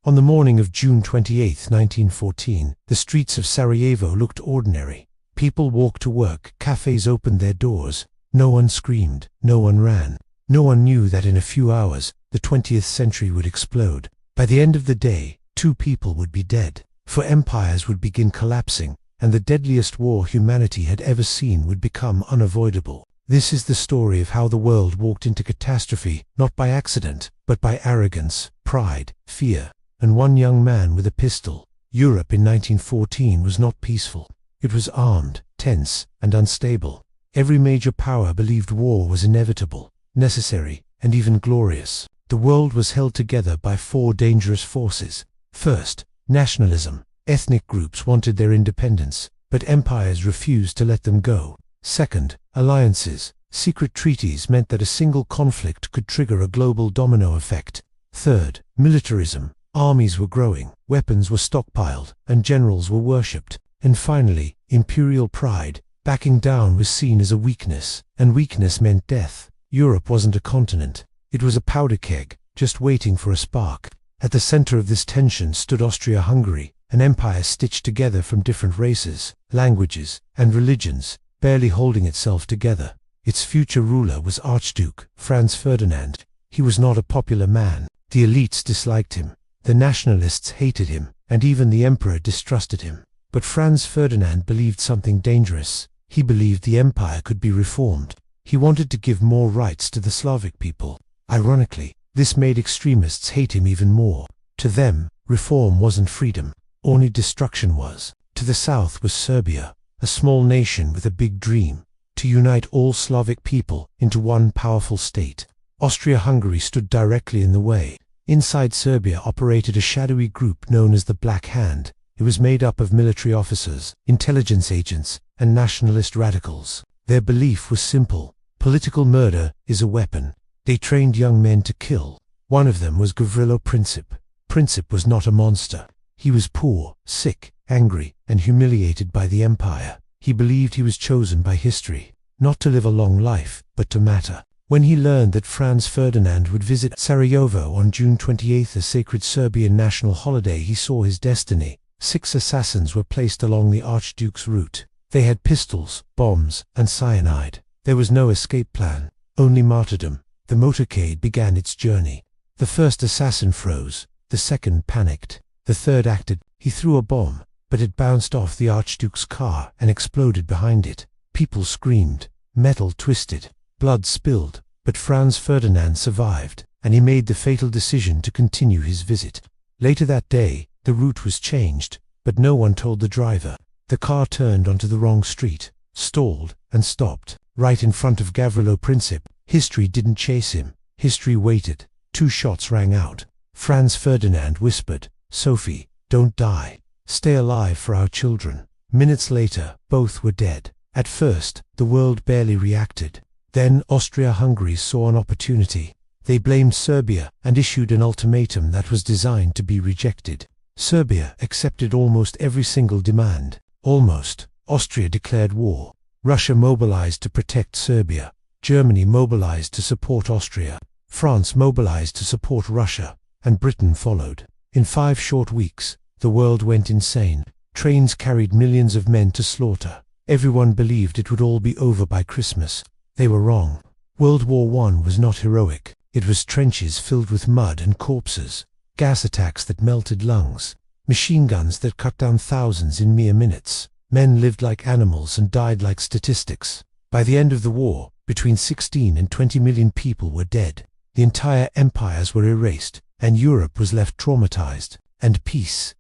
On the morning of June 28, 1914, the streets of Sarajevo looked ordinary. People walked to work, cafes opened their doors. No one screamed, no one ran. No one knew that in a few hours, the 20th century would explode. By the end of the day, 2 people would be dead, for empires would begin collapsing, and the deadliest war humanity had ever seen would become unavoidable. This is the story of how the world walked into catastrophe, not by accident, but by arrogance, pride, fear, and one young man with a pistol. Europe in 1914 was not peaceful. It was armed, tense, and unstable. Every major power believed war was inevitable, necessary, and even glorious. The world was held together by 4 dangerous forces. First, nationalism. Ethnic groups wanted their independence, but empires refused to let them go. Second, alliances. Secret treaties meant that a single conflict could trigger a global domino effect. Third, militarism. Armies were growing, weapons were stockpiled, and generals were worshipped. And finally, imperial pride. Backing down was seen as a weakness, and weakness meant death. Europe wasn't a continent. It was a powder keg, just waiting for a spark. At the center of this tension stood Austria-Hungary, an empire stitched together from different races, languages, and religions, barely holding itself together. Its future ruler was Archduke Franz Ferdinand. He was not a popular man. The elites disliked him. The nationalists hated him, and even the emperor distrusted him. But Franz Ferdinand believed something dangerous. He believed the empire could be reformed. He wanted to give more rights to the Slavic people. Ironically, this made extremists hate him even more. To them, reform wasn't freedom. Only destruction was. To the south was Serbia, a small nation with a big dream, to unite all Slavic people into one powerful state. Austria-Hungary stood directly in the way. Inside Serbia operated a shadowy group known as the Black Hand. It was made up of military officers, intelligence agents, and nationalist radicals. Their belief was simple. Political murder is a weapon. They trained young men to kill. One of them was Gavrilo Princip. Princip was not a monster. He was poor, sick, angry, and humiliated by the empire. He believed he was chosen by history, not to live a long life, but to matter. When he learned that Franz Ferdinand would visit Sarajevo on June 28, a sacred Serbian national holiday, he saw his destiny. 6 assassins were placed along the Archduke's route. They had pistols, bombs, and cyanide. There was no escape plan, only martyrdom. The motorcade began its journey. The first assassin froze, the second panicked, the third acted. He threw a bomb, but it bounced off the Archduke's car and exploded behind it. People screamed, metal twisted, blood spilled, but Franz Ferdinand survived, and he made the fatal decision to continue his visit. Later that day, the route was changed, but no one told the driver. The car turned onto the wrong street, stalled, and stopped, right in front of Gavrilo Princip. History didn't chase him. History waited. 2 shots rang out. Franz Ferdinand whispered, "Sophie, don't die. Stay alive for our children." Minutes later, both were dead. At first, the world barely reacted. Then Austria-Hungary saw an opportunity. They blamed Serbia and issued an ultimatum that was designed to be rejected. Serbia accepted almost every single demand. Almost. Austria declared war. Russia mobilized to protect Serbia. Germany mobilized to support Austria. France mobilized to support Russia. And Britain followed. In 5 short weeks, the world went insane. Trains carried millions of men to slaughter. Everyone believed it would all be over by Christmas. They were wrong. World War I was not heroic. It was trenches filled with mud and corpses, gas attacks that melted lungs, machine guns that cut down thousands in mere minutes. Men lived like animals and died like statistics. By the end of the war, between 16 and 20 million people were dead. The entire empires were erased, and Europe was left traumatized. And peace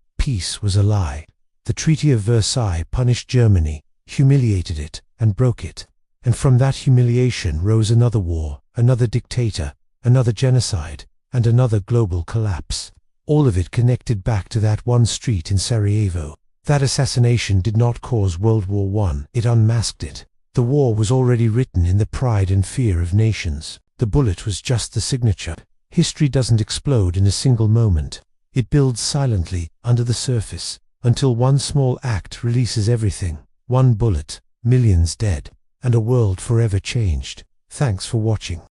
was a lie. The Treaty of Versailles punished Germany, humiliated it, and broke it. And from that humiliation rose another war, another dictator, another genocide, and another global collapse. All of it connected back to that one street in Sarajevo. That assassination did not cause World War I, it unmasked it. The war was already written in the pride and fear of nations. The bullet was just the signature. History doesn't explode in a single moment. It builds silently, under the surface, until one small act releases everything. One bullet, millions dead, and a world forever changed. Thanks for watching.